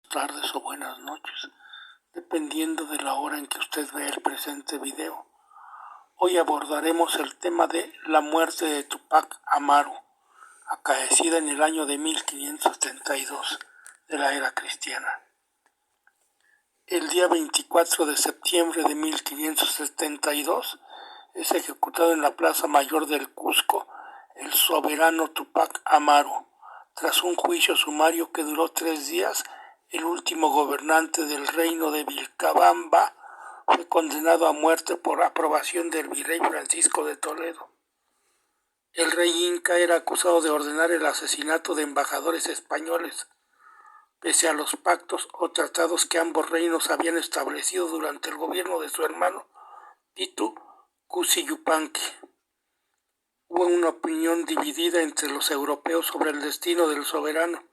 tardes o buenas noches, dependiendo de la hora en que usted vea el presente video. Hoy abordaremos el tema de la muerte de Tupac Amaru, acaecida en el año de 1572 de la era cristiana. El día 24 de septiembre de 1572 es ejecutado en la Plaza Mayor del Cusco el soberano Tupac Amaru. Tras un juicio sumario que duró 3 días, el último gobernante del reino de Vilcabamba fue condenado a muerte por aprobación del virrey Francisco de Toledo. El rey Inca era acusado de ordenar el asesinato de embajadores españoles, pese a los pactos o tratados que ambos reinos habían establecido durante el gobierno de su hermano Titu Cusi Yupanqui. Hubo una opinión dividida entre los europeos sobre el destino del soberano.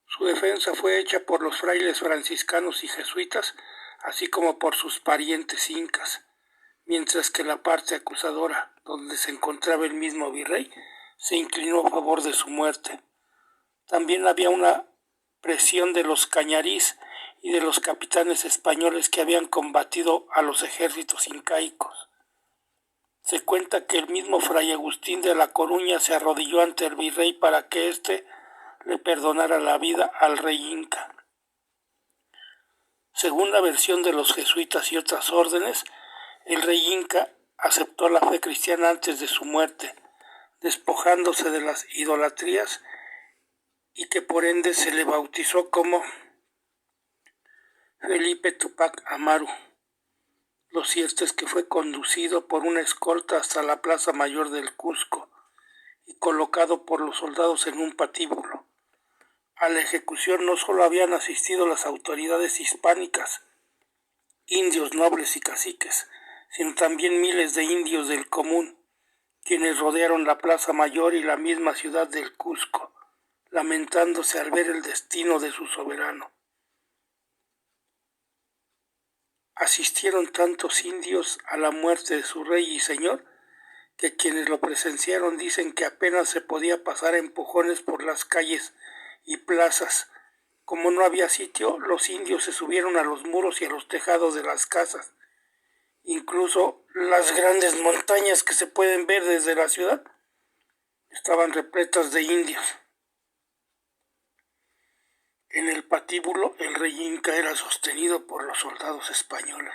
Su defensa fue hecha por los frailes franciscanos y jesuitas, así como por sus parientes incas, mientras que la parte acusadora, donde se encontraba el mismo virrey, se inclinó a favor de su muerte. También había una presión de los cañarís y de los capitanes españoles que habían combatido a los ejércitos incaicos. Se cuenta que el mismo fray Agustín de La Coruña se arrodilló ante el virrey para que éste le perdonara la vida al rey Inca. Según la versión de los jesuitas y otras órdenes, el rey Inca aceptó la fe cristiana antes de su muerte, despojándose de las idolatrías, y que por ende se le bautizó como Felipe Tupac Amaru. Lo cierto es que fue conducido por una escolta hasta la Plaza Mayor del Cusco y colocado por los soldados en un patíbulo. A la ejecución no solo habían asistido las autoridades hispánicas, indios nobles y caciques, sino también miles de indios del común, quienes rodearon la Plaza Mayor y la misma ciudad del Cusco, lamentándose al ver el destino de su soberano. Asistieron tantos indios a la muerte de su rey y señor, que quienes lo presenciaron dicen que apenas se podía pasar a empujones por las calles y plazas. Como no había sitio, los indios se subieron a los muros y a los tejados de las casas. Incluso las grandes montañas que se pueden ver desde la ciudad estaban repletas de indios. En el patíbulo, el rey Inca era sostenido por los soldados españoles.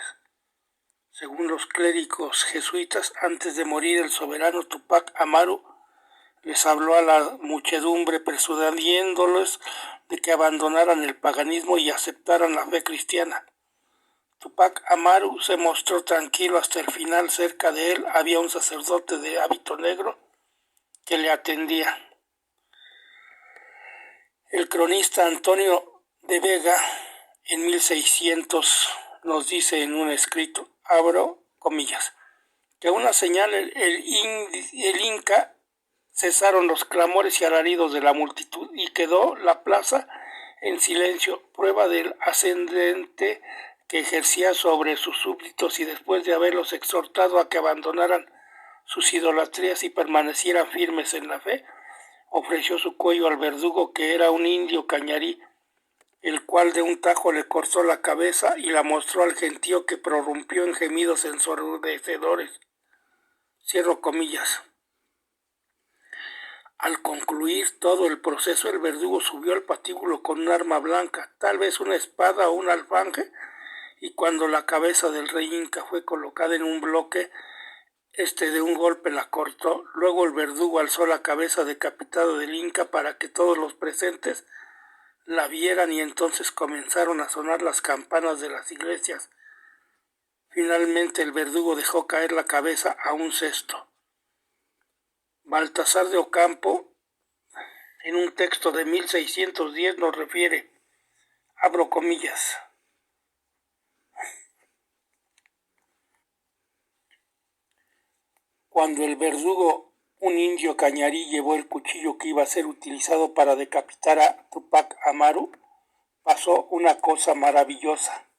Según los clérigos jesuitas, antes de morir el soberano Tupac Amaru les habló a la muchedumbre persuadiéndoles de que abandonaran el paganismo y aceptaran la fe cristiana. Tupac Amaru se mostró tranquilo hasta el final. Cerca de él había un sacerdote de hábito negro que le atendía. El cronista Antonio de Vega en 1600 nos dice en un escrito, abro comillas, que a una señal el Inca cesaron los clamores y alaridos de la multitud y quedó la plaza en silencio, prueba del ascendente que ejercía sobre sus súbditos, y después de haberlos exhortado a que abandonaran sus idolatrías y permanecieran firmes en la fe, ofreció su cuello al verdugo, que era un indio cañarí, el cual de un tajo le cortó la cabeza y la mostró al gentío, que prorrumpió en gemidos ensordecedores. Cierro comillas. Al concluir todo el proceso, el verdugo subió al patíbulo con un arma blanca, tal vez una espada o un alfanje, y cuando la cabeza del rey Inca fue colocada en un bloque, de un golpe la cortó. Luego el verdugo alzó la cabeza decapitada del Inca para que todos los presentes la vieran, y entonces comenzaron a sonar las campanas de las iglesias. Finalmente el verdugo dejó caer la cabeza a un cesto. Baltasar de Ocampo, en un texto de 1610, nos refiere, abro comillas, cuando el verdugo, un indio cañarí, llevó el cuchillo que iba a ser utilizado para decapitar a Tupac Amaru, pasó una cosa maravillosa.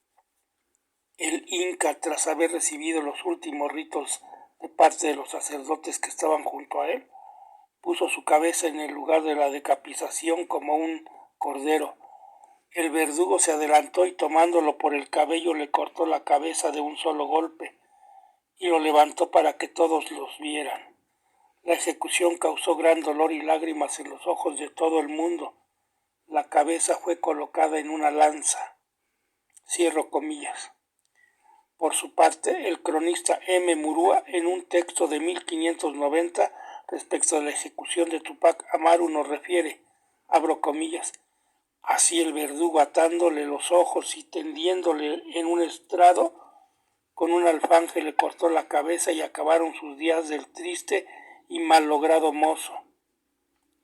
El Inca, tras haber recibido los últimos ritos de parte de los sacerdotes que estaban junto a él, puso su cabeza en el lugar de la decapitación como un cordero. El verdugo se adelantó y tomándolo por el cabello le cortó la cabeza de un solo golpe y lo levantó para que todos los vieran. La ejecución causó gran dolor y lágrimas en los ojos de todo el mundo. La cabeza fue colocada en una lanza. Cierro comillas. Por su parte, el cronista M. Murúa, en un texto de 1590 respecto a la ejecución de Tupac Amaru, nos refiere, abro comillas, así el verdugo atándole los ojos y tendiéndole en un estrado, con un alfanje le cortó la cabeza y acabaron sus días del triste y mal-logrado mozo.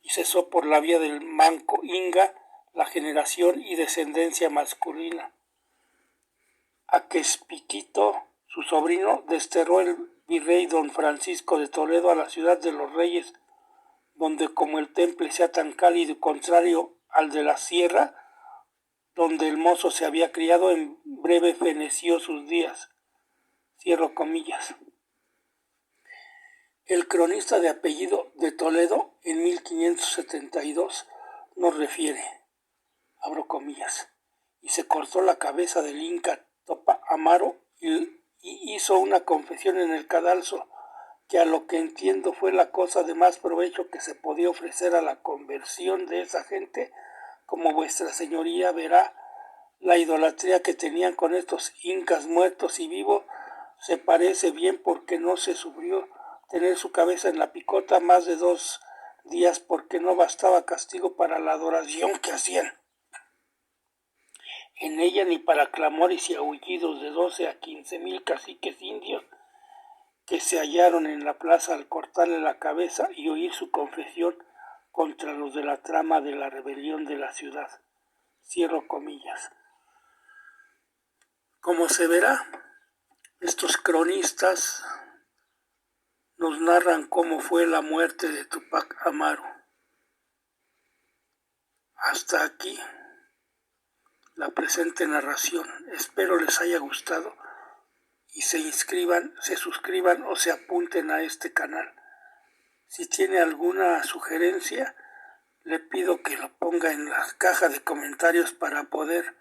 Y cesó por la vía del manco Inga la generación y descendencia masculina. A Quespiquito, su sobrino, desterró el virrey don Francisco de Toledo a la ciudad de los Reyes, donde como el temple sea tan cálido y contrario al de la sierra, donde el mozo se había criado, en breve feneció sus días. Cierro comillas. El cronista de apellido de Toledo, en 1572, nos refiere, abro comillas, y se cortó la cabeza del Inca Tupac Amaru y hizo una confesión en el cadalso, que a lo que entiendo fue la cosa de más provecho que se podía ofrecer a la conversión de esa gente, como vuestra señoría verá. La idolatría que tenían con estos incas muertos y vivos se parece bien porque no se sufrió tener su cabeza en la picota más de 2 días porque no bastaba castigo para la adoración que hacían en ella ni para clamores y aullidos de 12 a 15,000 caciques indios que se hallaron en la plaza al cortarle la cabeza y oír su confesión contra los de la trama de la rebelión de la ciudad. Cierro comillas. Como se verá, estos cronistas nos narran cómo fue la muerte de Tupac Amaru. Hasta aquí la presente narración. Espero les haya gustado y se suscriban o se apunten a este canal. Si tiene alguna sugerencia, le pido que lo ponga en la caja de comentarios para poder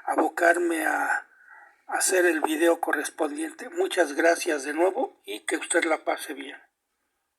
abocarme a hacer el video correspondiente. Muchas gracias de nuevo y que usted la pase bien.